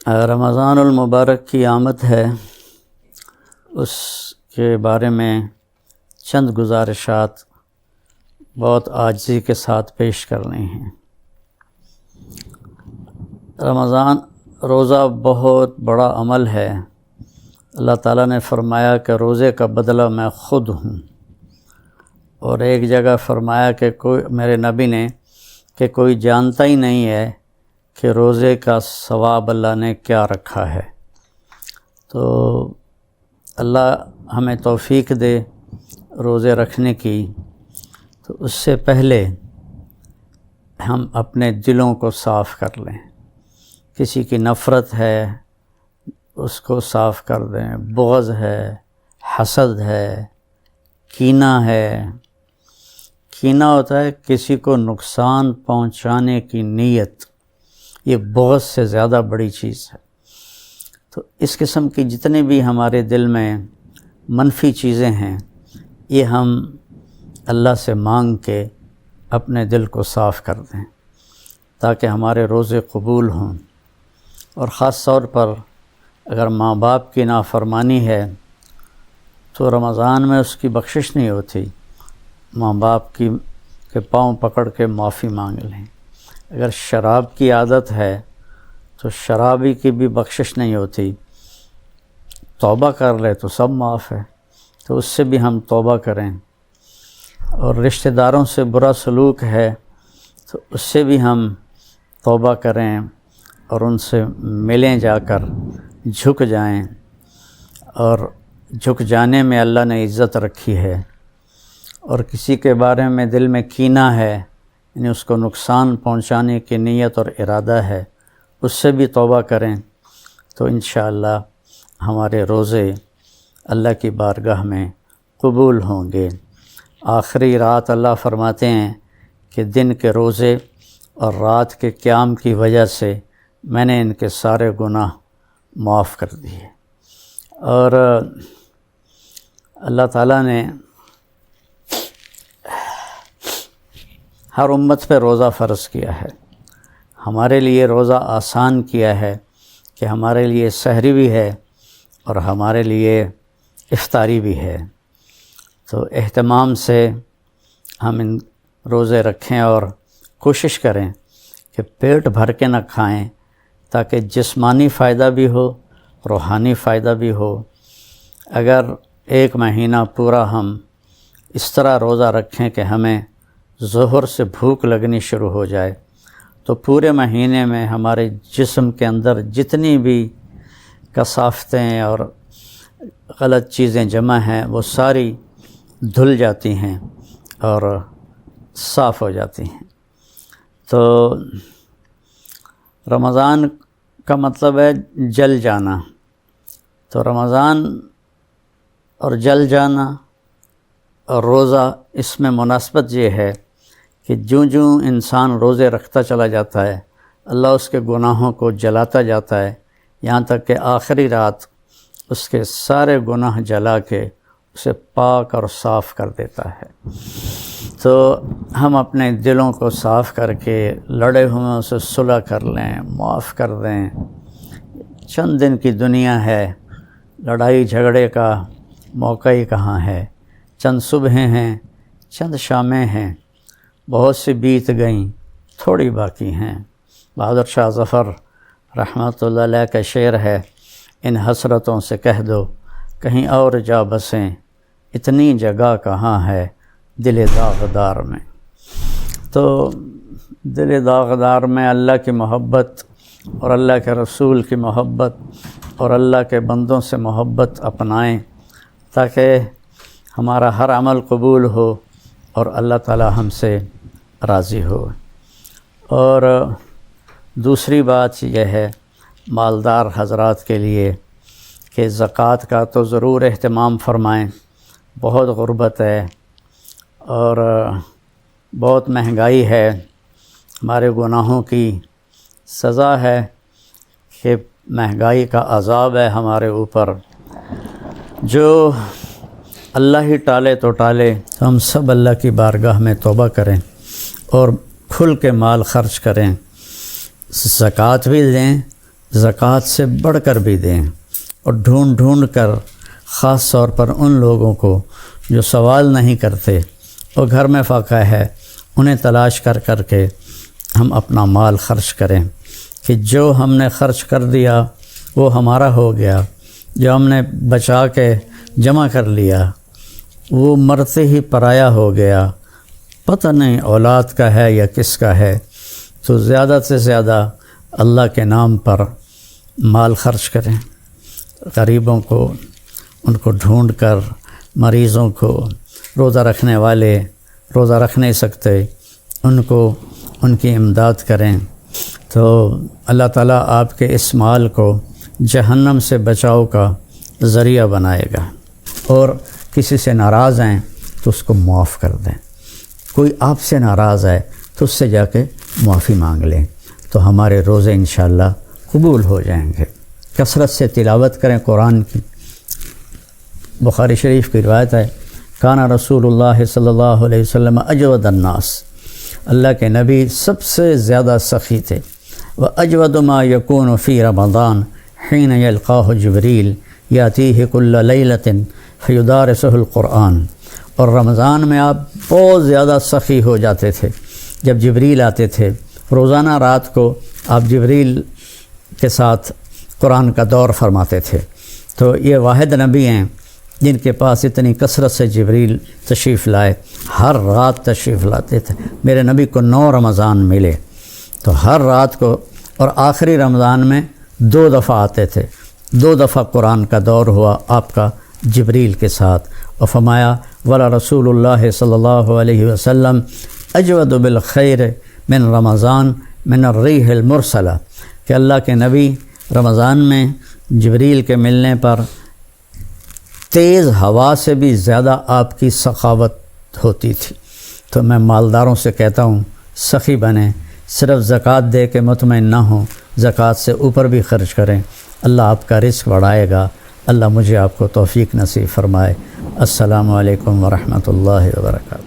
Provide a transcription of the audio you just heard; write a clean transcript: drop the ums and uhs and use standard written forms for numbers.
رمضان المبارک کی آمد ہے، اس کے بارے میں چند گزارشات بہت عاجزی کے ساتھ پیش کرنے ہیں۔ رمضان روزہ بہت بڑا عمل ہے۔ اللہ تعالیٰ نے فرمایا کہ روزے کا بدلہ میں خود ہوں، اور ایک جگہ فرمایا کہ میرے نبی نے کہ کوئی جانتا ہی نہیں ہے کہ روزے کا ثواب اللہ نے کیا رکھا ہے۔ تو اللہ ہمیں توفیق دے روزے رکھنے کی۔ تو اس سے پہلے ہم اپنے دلوں کو صاف کر لیں۔ کسی کی نفرت ہے اس کو صاف کر دیں، بغض ہے، حسد ہے، کینہ ہے۔ کینہ ہوتا ہے کسی کو نقصان پہنچانے کی نیت، یہ بغض سے زیادہ بڑی چیز ہے۔ تو اس قسم کی جتنے بھی ہمارے دل میں منفی چیزیں ہیں، یہ ہم اللہ سے مانگ کے اپنے دل کو صاف کر دیں تاکہ ہمارے روزے قبول ہوں۔ اور خاص طور پر اگر ماں باپ کی نافرمانی ہے تو رمضان میں اس کی بخشش نہیں ہوتی۔ ماں باپ کے پاؤں پکڑ کے معافی مانگ لیں۔ اگر شراب کی عادت ہے تو شرابی کی بھی بخشش نہیں ہوتی، توبہ کر لے تو سب معاف ہے، تو اس سے بھی ہم توبہ کریں۔ اور رشتہ داروں سے برا سلوک ہے تو اس سے بھی ہم توبہ کریں اور ان سے ملیں، جا کر جھک جائیں۔ اور جھک جانے میں اللہ نے عزت رکھی ہے۔ اور کسی کے بارے میں دل میں کینہ ہے، یعنی اس کو نقصان پہنچانے کی نیت اور ارادہ ہے، اس سے بھی توبہ کریں تو انشاءاللہ ہمارے روزے اللہ کی بارگاہ میں قبول ہوں گے۔ آخری رات اللہ فرماتے ہیں کہ دن کے روزے اور رات کے قیام کی وجہ سے میں نے ان کے سارے گناہ معاف کر دیے۔ اور اللہ تعالیٰ نے ہر امت پہ روزہ فرض کیا ہے۔ ہمارے لیے روزہ آسان کیا ہے کہ ہمارے لیے سحری بھی ہے اور ہمارے لیے افطاری بھی ہے۔ تو اہتمام سے ہم ان روزے رکھیں اور کوشش کریں کہ پیٹ بھر کے نہ کھائیں تاکہ جسمانی فائدہ بھی ہو، روحانی فائدہ بھی ہو۔ اگر ایک مہینہ پورا ہم اس طرح روزہ رکھیں کہ ہمیں ظہر سے بھوک لگنی شروع ہو جائے تو پورے مہینے میں ہمارے جسم کے اندر جتنی بھی کثافتیں اور غلط چیزیں جمع ہیں وہ ساری دھل جاتی ہیں اور صاف ہو جاتی ہیں۔ تو رمضان کا مطلب ہے جل جانا۔ تو رمضان اور جل جانا اور روزہ، اس میں مناسبت یہ ہے کہ جوں جوں انسان روزے رکھتا چلا جاتا ہے اللہ اس کے گناہوں کو جلاتا جاتا ہے، یہاں تک کہ آخری رات اس کے سارے گناہ جلا کے اسے پاک اور صاف کر دیتا ہے۔ تو ہم اپنے دلوں کو صاف کر کے لڑے ہوئے اسے صلح کر لیں، معاف کر دیں۔ چند دن کی دنیا ہے، لڑائی جھگڑے کا موقع ہی کہاں ہے۔ چند صبحیں ہیں، چند شامیں ہیں، بہت سی بیت گئیں، تھوڑی باقی ہیں۔ بہادر شاہ ظفر رحمۃ اللہ علیہ کا شعر ہے، ان حسرتوں سے کہہ دو کہیں اور جا بسیں، اتنی جگہ کہاں ہے دل داغدار میں۔ تو دل داغدار میں اللہ کی محبت اور اللہ کے رسول کی محبت اور اللہ کے بندوں سے محبت اپنائیں تاکہ ہمارا ہر عمل قبول ہو اور اللہ تعالی ہم سے راضی ہو۔ اور دوسری بات یہ ہے مالدار حضرات کے لیے کہ زکوٰۃ کا تو ضرور اہتمام فرمائیں۔ بہت غربت ہے اور بہت مہنگائی ہے، ہمارے گناہوں کی سزا ہے کہ مہنگائی کا عذاب ہے ہمارے اوپر۔ جو اللہ ہی ٹالے تو ٹالے، تو ہم سب اللہ کی بارگاہ میں توبہ کریں اور کھل کے مال خرچ کریں، زکوٰۃ بھی دیں، زکوٰۃ سے بڑھ کر بھی دیں، اور ڈھونڈ ڈھونڈ کر، خاص طور پر ان لوگوں کو جو سوال نہیں کرتے اور گھر میں فاقہ ہے، انہیں تلاش کر کر کے ہم اپنا مال خرچ کریں، کہ جو ہم نے خرچ کر دیا وہ ہمارا ہو گیا، جو ہم نے بچا کے جمع کر لیا وہ مرتے ہی پرایا ہو گیا، پتہ نہیں اولاد کا ہے یا کس کا ہے۔ تو زیادہ سے زیادہ اللہ کے نام پر مال خرچ کریں، غریبوں کو، ان کو ڈھونڈ کر، مریضوں کو، روزہ رکھنے والے روزہ رکھ نہیں سکتے ان کو، ان کی امداد کریں، تو اللہ تعالیٰ آپ کے اس مال کو جہنم سے بچاؤ کا ذریعہ بنائے گا۔ اور کسی سے ناراض ہیں تو اس کو معاف کر دیں، کوئی آپ سے ناراض ہے تو اس سے جا کے معافی مانگ لیں، تو ہمارے روزے انشاءاللہ قبول ہو جائیں گے۔ کثرت سے تلاوت کریں قرآن کی۔ بخاری شریف کی روایت ہے، کانا رسول اللہ صلی اللہ علیہ وسلم اجود الناس، اللہ کے نبی سب سے زیادہ سخی تھے، وَأَجْوَدُ مَا يَكُونُ فِي رَمَضَانَ حِينَ يَلْقَاهُ جِبْرِيلُ يَأْتِيهِ كُلَّ لَيْلَةٍ فَيُدَارِسُهُ الْقُرْآنَ۔ اور رمضان میں آپ بہت زیادہ سخی ہو جاتے تھے، جب جبریل آتے تھے روزانہ رات کو آپ جبریل کے ساتھ قرآن کا دور فرماتے تھے۔ تو یہ واحد نبی ہیں جن کے پاس اتنی کثرت سے جبریل تشریف لائے، ہر رات تشریف لاتے تھے۔ میرے نبی کو 9 رمضان ملے، تو ہر رات کو، اور آخری رمضان میں 2 دفعہ آتے تھے، 2 دفعہ قرآن کا دور ہوا آپ کا جبریل کے ساتھ، اور فرمایا ولا رسول اللہ صلی اللہ علیہ وسلم اجود بالخیر من رمضان من الریح المرسلہ، کہ اللہ کے نبی رمضان میں جبریل کے ملنے پر تیز ہوا سے بھی زیادہ آپ کی سخاوت ہوتی تھی۔ تو میں مالداروں سے کہتا ہوں سخی بنیں، صرف زکوٰۃ دے کے مطمئن نہ ہوں، زکوٰۃ سے اوپر بھی خرچ کریں، اللہ آپ کا رزق بڑھائے گا۔ اللہ مجھے آپ کو توفیق نصیب فرمائے۔ السلام علیکم ورحمۃ اللہ وبرکاتہ۔